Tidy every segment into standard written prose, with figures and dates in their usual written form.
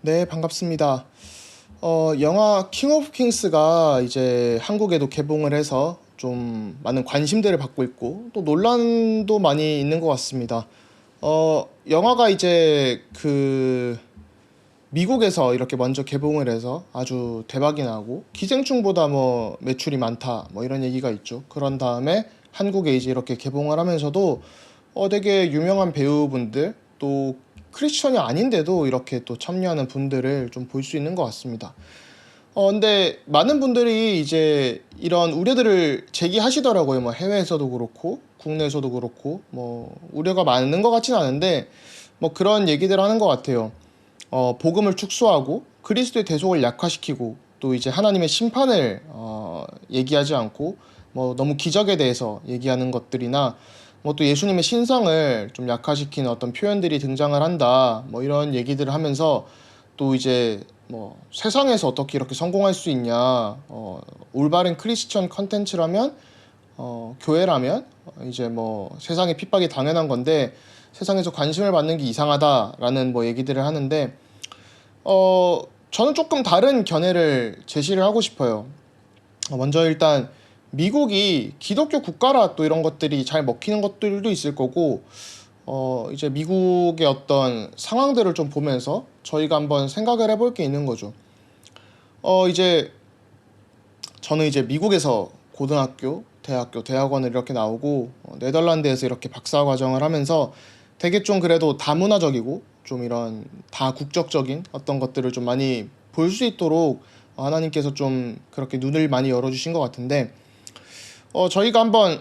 네, 반갑습니다. 영화 킹 오브 킹스가 이제 한국에도 개봉을 해서 좀 많은 관심들을 받고 있고 또 논란도 많이 있는 것 같습니다. 영화가 이제 미국에서 이렇게 먼저 개봉을 해서 아주 대박이 나고 기생충보다 뭐 매출이 많다 뭐 이런 얘기가 있죠. 그런 다음에 한국에 이제 이렇게 개봉을 하면서도 되게 유명한 배우분들 또 크리스천이 아닌데도 이렇게 또 참여하는 분들을 좀 볼 수 있는 것 같습니다. 근데 많은 분들이 이제 이런 우려들을 제기하시더라고요. 뭐 해외에서도 그렇고 국내에서도 그렇고 뭐 우려가 많은 것 같진 않은데 뭐 그런 얘기들 하는 것 같아요. 복음을 축소하고 그리스도의 대속을 약화시키고 또 이제 하나님의 심판을 얘기하지 않고 뭐 너무 기적에 대해서 얘기하는 것들이나 뭐 또 예수님의 신성을 좀 약화시키는 어떤 표현들이 등장을 한다 뭐 이런 얘기들을 하면서 또 이제 뭐 세상에서 어떻게 이렇게 성공할 수 있냐, 올바른 크리스천 컨텐츠라면 교회라면 이제 뭐 세상의 핍박이 당연한 건데 세상에서 관심을 받는 게 이상하다라는 뭐 얘기들을 하는데 저는 조금 다른 견해를 제시를 하고 싶어요. 먼저 일단 미국이 기독교 국가라 또 이런 것들이 잘 먹히는 것들도 있을 거고, 이제 미국의 어떤 상황들을 좀 보면서 저희가 한번 생각을 해볼 게 있는 거죠. 이제 저는 이제 미국에서 고등학교, 대학교, 대학원을 이렇게 나오고 네덜란드에서 이렇게 박사 과정을 하면서 되게 좀 그래도 다문화적이고 좀 이런 다국적적인 어떤 것들을 좀 많이 볼 수 있도록 하나님께서 좀 그렇게 눈을 많이 열어주신 것 같은데 저희가 한번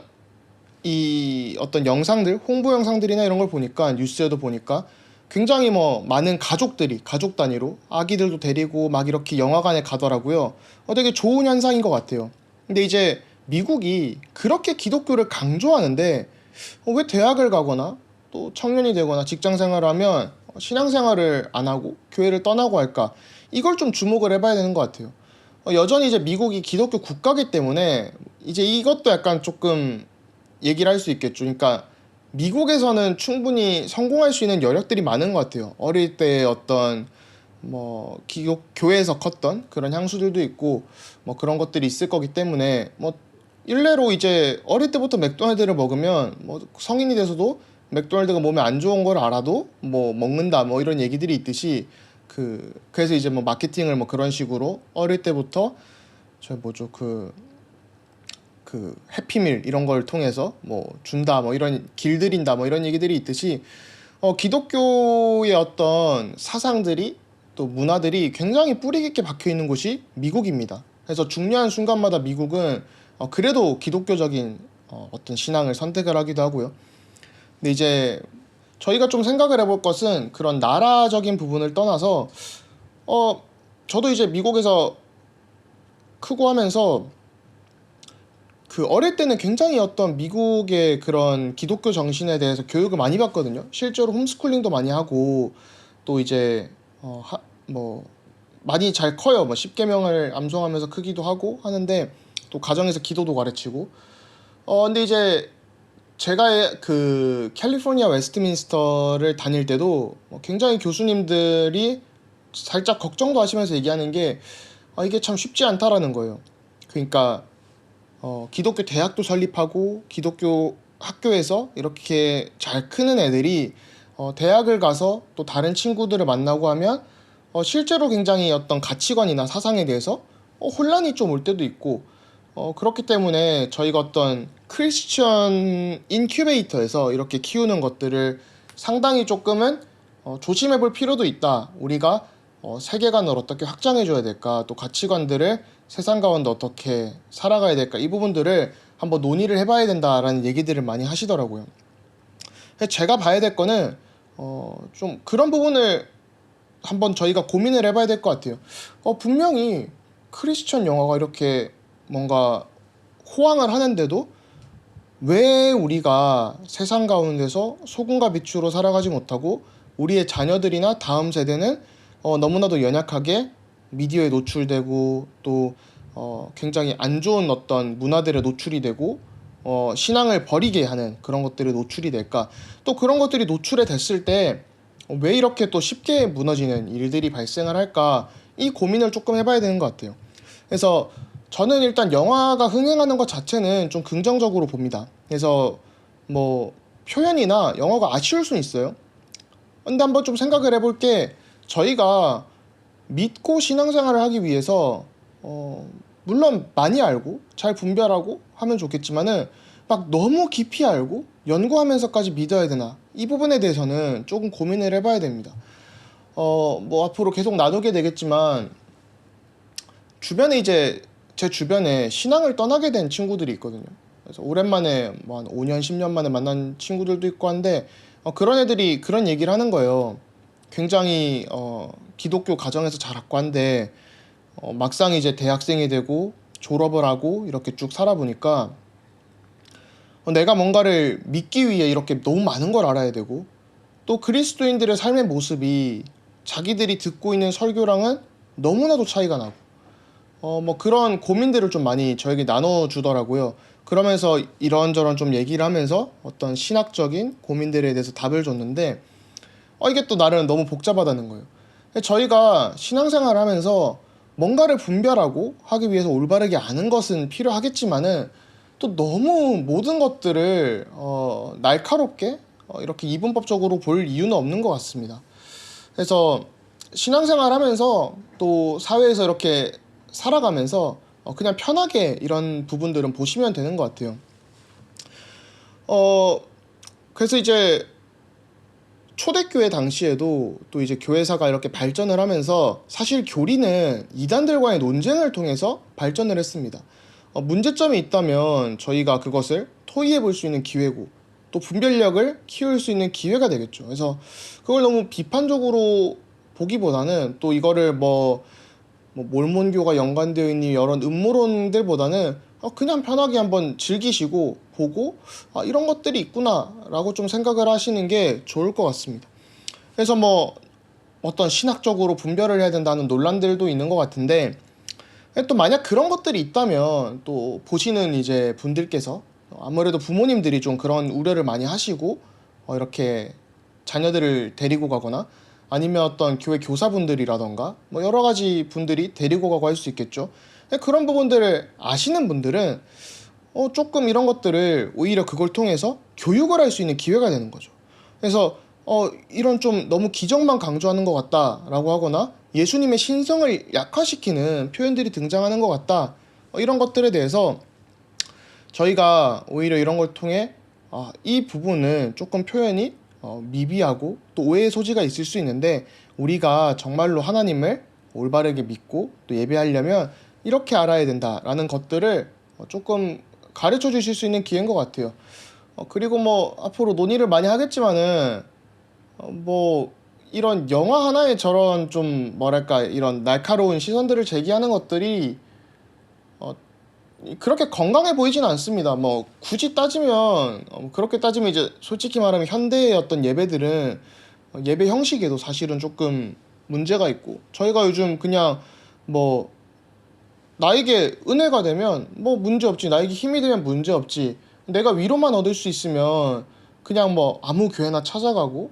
이 어떤 영상들, 홍보 영상들이나 이런 걸 보니까 뉴스에도 보니까 굉장히 뭐 많은 가족들이 가족 단위로 아기들도 데리고 막 이렇게 영화관에 가더라고요. 되게 좋은 현상인 것 같아요. 근데 이제 미국이 그렇게 기독교를 강조하는데 왜 대학을 가거나 또 청년이 되거나 직장 생활을 하면 신앙생활을 안 하고 교회를 떠나고 할까? 이걸 좀 주목을 해봐야 되는 것 같아요. 여전히 이제 미국이 기독교 국가기 때문에 이제 이것도 약간 조금 얘기를 할 수 있겠죠. 그러니까 미국에서는 충분히 성공할 수 있는 여력들이 많은 것 같아요. 어릴 때 어떤 뭐 기독 교회에서 컸던 그런 향수들도 있고 뭐 그런 것들이 있을 거기 때문에 뭐 일례로 이제 어릴 때부터 맥도날드를 먹으면 뭐 성인이 돼서도 맥도날드가 몸에 안 좋은 걸 알아도 뭐 먹는다 뭐 이런 얘기들이 있듯이 그래서 이제 뭐 마케팅을 뭐 그런 식으로 어릴 때부터 저 뭐죠 해피밀 이런 걸 통해서 뭐 준다 뭐 이런 길들인다 뭐 이런 얘기들이 있듯이 기독교의 어떤 사상들이 또 문화들이 굉장히 뿌리 깊게 박혀 있는 곳이 미국입니다. 그래서 중요한 순간마다 미국은 그래도 기독교적인 어떤 신앙을 선택을 하기도 하고요. 근데 이제 저희가 좀 생각을 해볼 것은 그런 나라적인 부분을 떠나서 어 저도 이제 미국에서 크고 하면서 어릴 때는 굉장히 어떤 미국의 그런 기독교 정신에 대해서 교육을 많이 받거든요. 실제로 홈스쿨링도 많이 하고 또 이제 뭐 많이 잘 커요. 뭐 십계명을 암송하면서 크기도 하고 하는데 또 가정에서 기도도 가르치고 근데 이제 제가 캘리포니아 웨스트민스터를 다닐 때도 굉장히 교수님들이 살짝 걱정도 하시면서 얘기하는 게 이게 참 쉽지 않다라는 거예요. 그러니까 기독교 대학도 설립하고 기독교 학교에서 이렇게 잘 크는 애들이 대학을 가서 또 다른 친구들을 만나고 하면 실제로 굉장히 어떤 가치관이나 사상에 대해서 혼란이 좀 올 때도 있고 그렇기 때문에 저희가 어떤 크리스천 인큐베이터에서 이렇게 키우는 것들을 상당히 조금은 조심해 볼 필요도 있다. 우리가 세계관을 어떻게 확장해 줘야 될까? 또 가치관들을 세상 가운데 어떻게 살아가야 될까? 이 부분들을 한번 논의를 해봐야 된다라는 얘기들을 많이 하시더라고요. 제가 봐야 될 거는 좀 그런 부분을 한번 저희가 고민을 해봐야 될 것 같아요. 분명히 크리스천 영화가 이렇게 뭔가 호황을 하는데도 왜 우리가 세상 가운데서 소금과 빛으로 살아가지 못하고 우리의 자녀들이나 다음 세대는 너무나도 연약하게 미디어에 노출되고 또 굉장히 안 좋은 어떤 문화들에 노출이 되고 신앙을 버리게 하는 그런 것들에 노출이 될까? 또 그런 것들이 노출이 됐을 때 왜 이렇게 또 쉽게 무너지는 일들이 발생을 할까, 이 고민을 조금 해봐야 되는 것 같아요. 그래서 저는 일단 영화가 흥행하는 것 자체는 좀 긍정적으로 봅니다. 그래서 뭐 표현이나 영화가 아쉬울 수는 있어요. 근데 한번 좀 생각을 해볼 게, 저희가 믿고 신앙생활을 하기 위해서 물론 많이 알고 잘 분별하고 하면 좋겠지만은, 막 너무 깊이 알고 연구하면서까지 믿어야 되나, 이 부분에 대해서는 조금 고민을 해봐야 됩니다. 뭐 앞으로 계속 나누게 되겠지만, 주변에 이제 제 주변에 신앙을 떠나게 된 친구들이 있거든요. 그래서 오랜만에 뭐 한 5년, 10년 만에 만난 친구들도 있고 한데, 그런 애들이 그런 얘기를 하는 거예요. 굉장히 기독교 가정에서 자랐고 한데, 막상 이제 대학생이 되고 졸업을 하고 이렇게 쭉 살아보니까, 내가 뭔가를 믿기 위해 이렇게 너무 많은 걸 알아야 되고, 또 그리스도인들의 삶의 모습이 자기들이 듣고 있는 설교랑은 너무나도 차이가 나고, 뭐 그런 고민들을 좀 많이 저에게 나눠주더라고요. 그러면서 이런저런 좀 얘기를 하면서 어떤 신학적인 고민들에 대해서 답을 줬는데, 이게 또 나름 너무 복잡하다는 거예요. 저희가 신앙생활을 하면서 뭔가를 분별하고 하기 위해서 올바르게 아는 것은 필요하겠지만은, 또 너무 모든 것들을 날카롭게 이렇게 이분법적으로 볼 이유는 없는 것 같습니다. 그래서 신앙생활 하면서 또 사회에서 이렇게 살아가면서 그냥 편하게 이런 부분들은 보시면 되는 것 같아요. 그래서 이제 초대교회 당시에도 또 이제 교회사가 이렇게 발전을 하면서, 사실 교리는 이단들과의 논쟁을 통해서 발전을 했습니다. 문제점이 있다면 저희가 그것을 토의해 볼 수 있는 기회고, 또 분별력을 키울 수 있는 기회가 되겠죠. 그래서 그걸 너무 비판적으로 보기보다는, 또 이거를 뭐 몰몬교가 연관되어 있는 이런 음모론들보다는 그냥 편하게 한번 즐기시고 보고, 이런 것들이 있구나 라고 좀 생각을 하시는 게 좋을 것 같습니다. 그래서 뭐 어떤 신학적으로 분별을 해야 된다는 논란들도 있는 것 같은데, 또 만약 그런 것들이 있다면 또 보시는 이제 분들께서, 아무래도 부모님들이 좀 그런 우려를 많이 하시고 이렇게 자녀들을 데리고 가거나, 아니면 어떤 교회 교사분들이라던가 뭐 여러 가지 분들이 데리고 가고 할 수 있겠죠. 그런 부분들을 아시는 분들은 조금 이런 것들을 오히려 그걸 통해서 교육을 할 수 있는 기회가 되는 거죠. 그래서 이런 좀 너무 기적만 강조하는 것 같다라고 하거나, 예수님의 신성을 약화시키는 표현들이 등장하는 것 같다, 이런 것들에 대해서 저희가 오히려 이런 걸 통해 이 부분은 조금 표현이 미비하고 또 오해의 소지가 있을 수 있는데, 우리가 정말로 하나님을 올바르게 믿고 또 예배하려면 이렇게 알아야 된다라는 것들을 조금 가르쳐 주실 수 있는 기회인 것 같아요. 그리고 뭐 앞으로 논의를 많이 하겠지만은, 뭐 이런 영화 하나에 저런 좀 뭐랄까 이런 날카로운 시선들을 제기하는 것들이 그렇게 건강해 보이진 않습니다. 뭐 굳이 따지면, 그렇게 따지면 이제 솔직히 말하면 현대의 어떤 예배들은 예배 형식에도 사실은 조금 문제가 있고, 저희가 요즘 그냥 뭐 나에게 은혜가 되면 뭐 문제 없지, 나에게 힘이 되면 문제 없지, 내가 위로만 얻을 수 있으면 그냥 뭐 아무 교회나 찾아가고,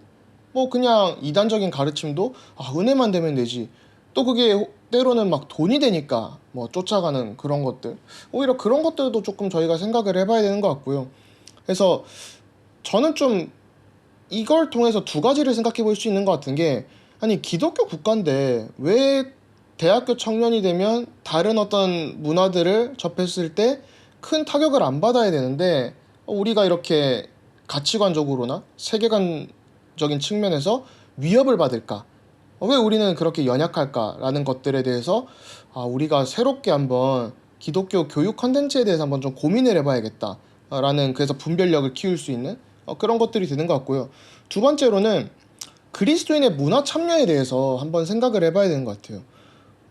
뭐 그냥 이단적인 가르침도 은혜만 되면 되지, 또 그게 때로는 막 돈이 되니까 뭐 쫓아가는 그런 것들, 오히려 그런 것들도 조금 저희가 생각을 해봐야 되는 것 같고요. 그래서 저는 좀 이걸 통해서 두 가지를 생각해 볼 수 있는 것 같은 게, 아니 기독교 국가인데 왜 대학교 청년이 되면 다른 어떤 문화들을 접했을 때 큰 타격을 안 받아야 되는데, 우리가 이렇게 가치관적으로나 세계관적인 측면에서 위협을 받을까? 왜 우리는 그렇게 연약할까라는 것들에 대해서 우리가 새롭게 한번 기독교 교육 컨텐츠에 대해서 한번 좀 고민을 해봐야겠다라는, 그래서 분별력을 키울 수 있는 그런 것들이 되는 것 같고요. 두 번째로는 그리스도인의 문화 참여에 대해서 한번 생각을 해봐야 되는 것 같아요.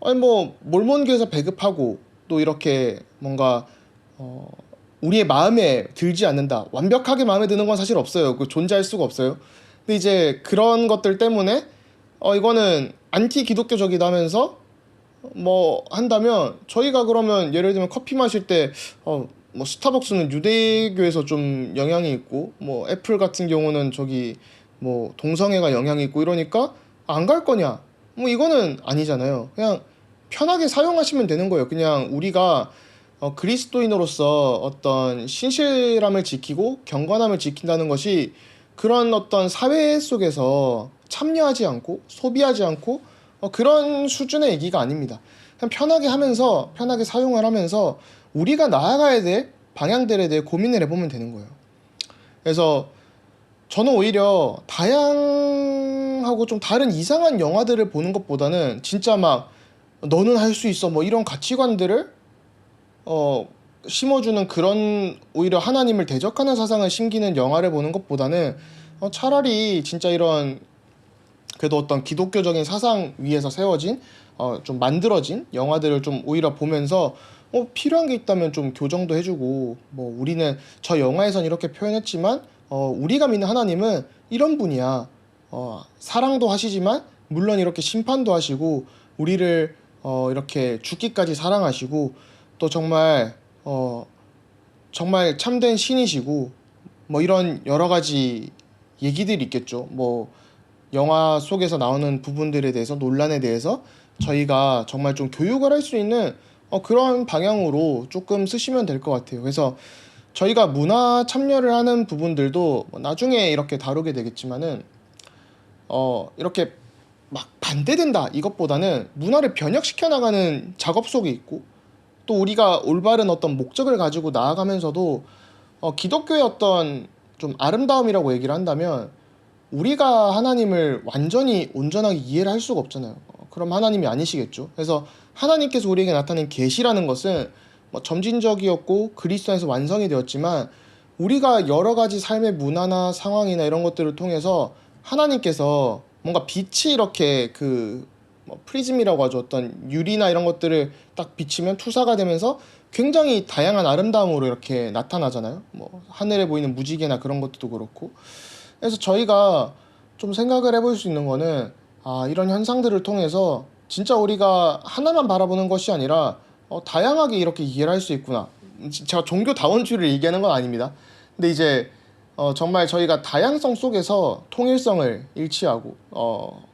아니 뭐 몰몬교에서 배급하고 또 이렇게 뭔가 우리의 마음에 들지 않는다, 완벽하게 마음에 드는 건 사실 없어요. 그 존재할 수가 없어요. 근데 이제 그런 것들 때문에 이거는 안티 기독교적이다 하면서 뭐 한다면, 저희가 그러면 예를 들면 커피 마실 때 뭐 스타벅스는 유대교에서 좀 영향이 있고, 뭐 애플 같은 경우는 저기 뭐 동성애가 영향이 있고 이러니까 안 갈 거냐? 뭐 이거는 아니잖아요. 그냥 편하게 사용하시면 되는 거예요. 그냥 우리가 그리스도인으로서 어떤 신실함을 지키고 경건함을 지킨다는 것이 그런 어떤 사회 속에서 참여하지 않고 소비하지 않고 그런 수준의 얘기가 아닙니다. 그냥 편하게 하면서 편하게 사용을 하면서 우리가 나아가야 될 방향들에 대해 고민을 해보면 되는 거예요. 그래서 저는 오히려 다양하고 좀 다른 이상한 영화들을 보는 것보다는 진짜 막 너는 할 수 있어 뭐 이런 가치관들을 어, 심어주는 그런 오히려 하나님을 대적하는 사상을 심기는 영화를 보는 것보다는 차라리 진짜 이런 그래도 어떤 기독교적인 사상 위에서 세워진 좀 만들어진 영화들을 좀 오히려 보면서 필요한 게 있다면 좀 교정도 해주고 뭐 우리는 저 영화에선 이렇게 표현했지만 우리가 믿는 하나님은 이런 분이야. 사랑도 하시지만 물론 이렇게 심판도 하시고 우리를 이렇게 죽기까지 사랑하시고 또 정말 참된 신이시고 뭐 이런 여러 가지 얘기들이 있겠죠. 뭐 영화 속에서 나오는 부분들에 대해서 논란에 대해서 저희가 정말 좀 교육을 할 수 있는 그런 방향으로 조금 쓰시면 될 것 같아요. 그래서 저희가 문화 참여를 하는 부분들도 뭐 나중에 이렇게 다루게 되겠지만은 이렇게 막 반대된다 이것보다는 문화를 변혁시켜 나가는 작업 속에 있고 또 우리가 올바른 어떤 목적을 가지고 나아가면서도 기독교의 어떤 좀 아름다움이라고 얘기를 한다면 우리가 하나님을 완전히 온전하게 이해를 할 수가 없잖아요. 그럼 하나님이 아니시겠죠. 그래서 하나님께서 우리에게 나타낸 계시라는 것은 뭐 점진적이었고 그리스도 안에서 완성이 되었지만 우리가 여러 가지 삶의 문화나 상황이나 이런 것들을 통해서 하나님께서 뭔가 빛이 이렇게 뭐 프리즘이라고 하죠. 어떤 유리나 이런 것들을 딱 비치면 투사가 되면서 굉장히 다양한 아름다움으로 이렇게 나타나잖아요. 뭐 하늘에 보이는 무지개나 그런 것도 그렇고. 그래서 저희가 좀 생각을 해볼 수 있는 거는 이런 현상들을 통해서 진짜 우리가 하나만 바라보는 것이 아니라 다양하게 이렇게 이해를 할 수 있구나. 제가 종교다원주의를 얘기하는 건 아닙니다. 근데 이제 정말 저희가 다양성 속에서 통일성을 일치하고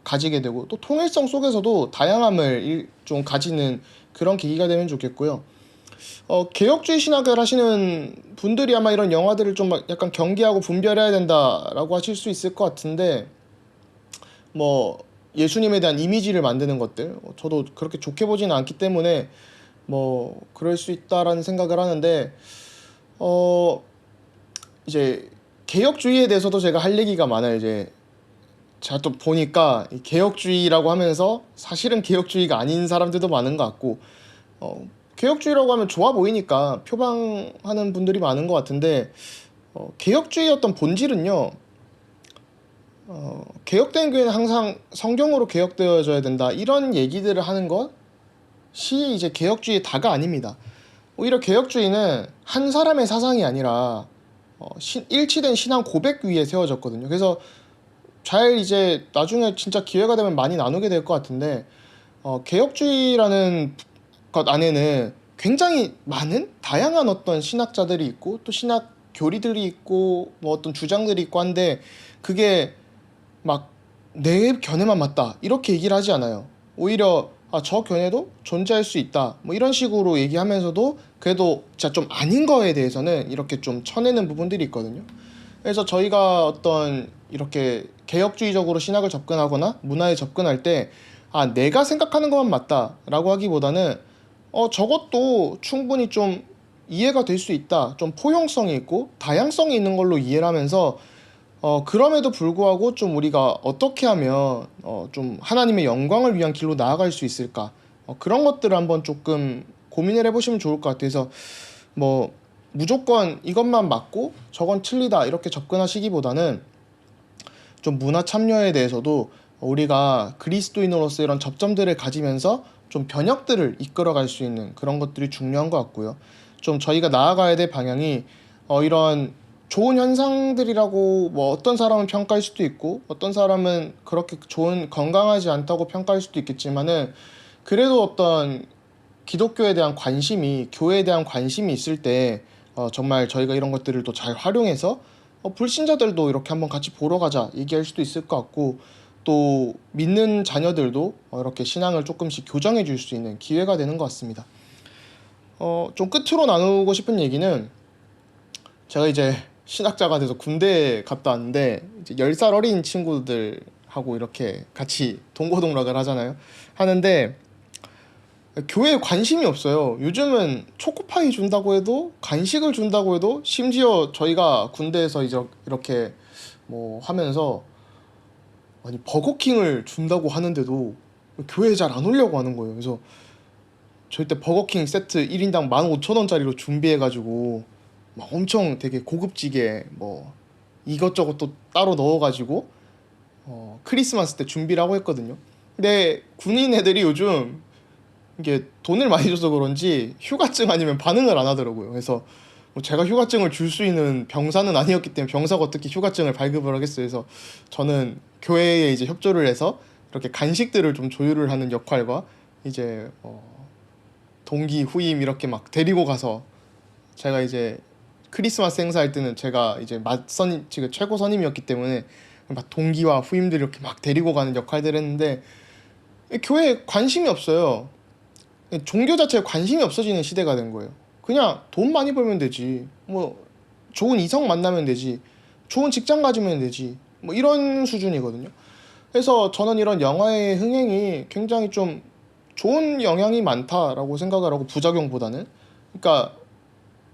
가지게 되고 또 통일성 속에서도 다양함을 좀 가지는 그런 계기가 되면 좋겠고요. 개혁주의 신학을 하시는 분들이 아마 이런 영화들을 좀 약간 경계하고 분별해야 된다라고 하실 수 있을 것 같은데 뭐 예수님에 대한 이미지를 만드는 것들 저도 그렇게 좋게 보지는 않기 때문에 뭐 그럴 수 있다라는 생각을 하는데 이제 개혁주의에 대해서도 제가 할 얘기가 많아요. 이제 제가 또 보니까 이 개혁주의라고 하면서 사실은 개혁주의가 아닌 사람들도 많은 것 같고 개혁주의라고 하면 좋아 보이니까 표방하는 분들이 많은 것 같은데 개혁주의의 어떤 본질은요. 개혁된 교회는 항상 성경으로 개혁되어져야 된다 이런 얘기들을 하는 것이 이제 개혁주의의 다가 아닙니다. 오히려 개혁주의는 한 사람의 사상이 아니라 일치된 신앙 고백 위에 세워졌거든요. 그래서 잘 이제 나중에 진짜 기회가 되면 많이 나누게 될 것 같은데 개혁주의라는 것 안에는 굉장히 많은 다양한 어떤 신학자들이 있고 또 신학 교리들이 있고 뭐 어떤 주장들이 있고 한데 그게 막 내 견해만 맞다 이렇게 얘기를 하지 않아요. 오히려 저 견해도 존재할 수 있다 뭐 이런 식으로 얘기하면서도 그래도 진짜 좀 아닌 거에 대해서는 이렇게 좀 쳐내는 부분들이 있거든요. 그래서 저희가 어떤 이렇게 개혁주의적으로 신학을 접근하거나 문화에 접근할 때 내가 생각하는 것만 맞다라고 하기보다는 저것도 충분히 좀 이해가 될 수 있다. 좀 포용성이 있고 다양성이 있는 걸로 이해를 하면서 그럼에도 불구하고 좀 우리가 어떻게 하면 좀 하나님의 영광을 위한 길로 나아갈 수 있을까? 그런 것들을 한번 조금 고민을 해보시면 좋을 것 같아서 뭐 무조건 이것만 맞고 저건 틀리다 이렇게 접근하시기보다는 좀 문화 참여에 대해서도 우리가 그리스도인으로서 이런 접점들을 가지면서 좀 변혁들을 이끌어갈 수 있는 그런 것들이 중요한 것 같고요. 좀 저희가 나아가야 될 방향이 이런 좋은 현상들이라고 뭐 어떤 사람은 평가할 수도 있고 어떤 사람은 그렇게 좋은 건강하지 않다고 평가할 수도 있겠지만은 그래도 어떤 기독교에 대한 관심이 교회에 대한 관심이 있을 때 정말 저희가 이런 것들을 또 잘 활용해서 불신자들도 이렇게 한번 같이 보러 가자 얘기할 수도 있을 것 같고, 또 믿는 자녀들도 이렇게 신앙을 조금씩 교정해 줄 수 있는 기회가 되는 것 같습니다. 좀 끝으로 나누고 싶은 얘기는, 제가 이제 신학자가 돼서 군대에 갔다 왔는데 이제 10살 어린 친구들하고 이렇게 같이 동고동락을 하는데 교회에 관심이 없어요. 요즘은 초코파이 준다고 해도, 간식을 준다고 해도, 심지어 저희가 군대에서 이제 이렇게 뭐 하면서 아니 버거킹을 준다고 하는데도 교회에 잘 안 오려고 하는 거예요. 그래서 저희 때 버거킹 세트 1인당 15,000원짜리로 준비해가지고 막 엄청 되게 고급지게 뭐 이것저것 또 따로 넣어가지고 크리스마스 때 준비를 하고 했거든요. 근데 군인 애들이 요즘 이게 돈을 많이 줘서 그런지 휴가증 아니면 반응을 안 하더라고요. 그래서 뭐 제가 휴가증을 줄 수 있는 병사는 아니었기 때문에 병사가 어떻게 휴가증을 발급을 하겠어요. 그래서 저는 교회에 이제 협조를 해서 이렇게 간식들을 좀 조율을 하는 역할과, 이제 동기 후임 이렇게 막 데리고 가서, 제가 이제 크리스마스 행사할 때는 제가 이제 맞선 지금 최고 선임이었기 때문에 막 동기와 후임들 이렇게 막 데리고 가는 역할들을 했는데 교회에 관심이 없어요. 종교 자체에 관심이 없어지는 시대가 된 거예요. 그냥 돈 많이 벌면 되지, 뭐 좋은 이성 만나면 되지, 좋은 직장 가지면 되지, 뭐 이런 수준이거든요. 그래서 저는 이런 영화의 흥행이 굉장히 좀 좋은 영향이 많다라고 생각을 하고, 부작용보다는. 그러니까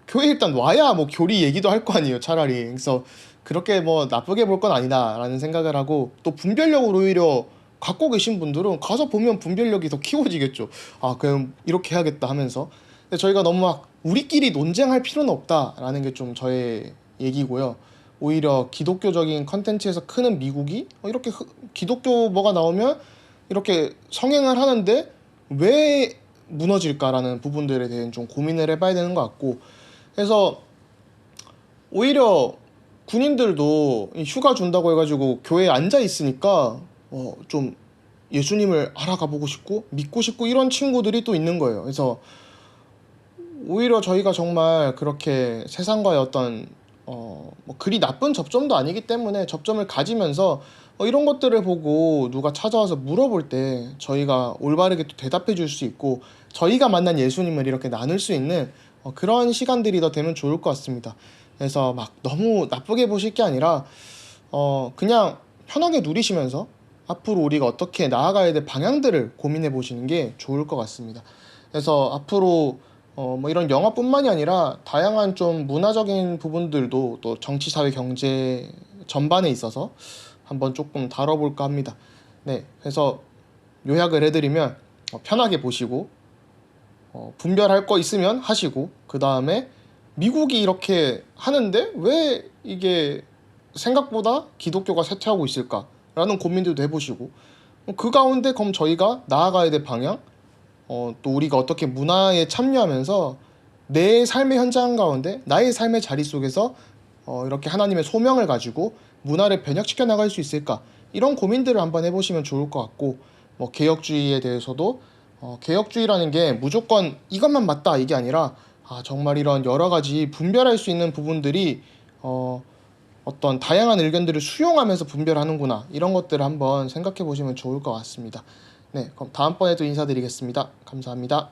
교회 일단 와야 뭐 교리 얘기도 할 거 아니에요, 차라리. 그래서 그렇게 뭐 나쁘게 볼 건 아니다라는 생각을 하고, 또 분별력을 오히려 갖고 계신 분들은 가서 보면 분별력이 더 키워지겠죠. 아, 그럼 이렇게 해야겠다 하면서. 근데 저희가 너무 막 우리끼리 논쟁할 필요는 없다라는 게 좀 저의 얘기고요. 오히려 기독교적인 컨텐츠에서 크는 미국이 이렇게 기독교 뭐가 나오면 이렇게 성행을 하는데 왜 무너질까라는 부분들에 대해 좀 고민을 해봐야 되는 것 같고, 그래서 오히려 군인들도 휴가 준다고 해가지고 교회에 앉아 있으니까 좀 예수님을 알아가 보고 싶고 믿고 싶고 이런 친구들이 또 있는 거예요. 그래서 오히려 저희가 정말 그렇게 세상과의 어떤 뭐 그리 나쁜 접점도 아니기 때문에 접점을 가지면서 이런 것들을 보고 누가 찾아와서 물어볼 때 저희가 올바르게 또 대답해 줄 수 있고, 저희가 만난 예수님을 이렇게 나눌 수 있는 그런 시간들이 더 되면 좋을 것 같습니다. 그래서 막 너무 나쁘게 보실 게 아니라 그냥 편하게 누리시면서 앞으로 우리가 어떻게 나아가야 될 방향들을 고민해 보시는 게 좋을 것 같습니다. 그래서 앞으로 뭐 이런 영화뿐만이 아니라 다양한 좀 문화적인 부분들도 또 정치, 사회, 경제 전반에 있어서 한번 조금 다뤄볼까 합니다. 네, 그래서 요약을 해드리면 편하게 보시고 분별할 거 있으면 하시고, 그 다음에 미국이 이렇게 하는데 왜 이게 생각보다 기독교가 쇠퇴하고 있을까라는 고민들도 해보시고, 그 가운데 그럼 저희가 나아가야 될 방향, 또 우리가 어떻게 문화에 참여하면서 내 삶의 현장 가운데 나의 삶의 자리 속에서 이렇게 하나님의 소명을 가지고 문화를 변혁시켜 나갈 수 있을까, 이런 고민들을 한번 해보시면 좋을 것 같고, 뭐 개혁주의에 대해서도 개혁주의라는 게 무조건 이것만 맞다 이게 아니라 정말 이런 여러 가지 분별할 수 있는 부분들이 어떤 다양한 의견들을 수용하면서 분별하는구나, 이런 것들을 한번 생각해 보시면 좋을 것 같습니다. 네, 그럼 다음번에도 인사드리겠습니다. 감사합니다.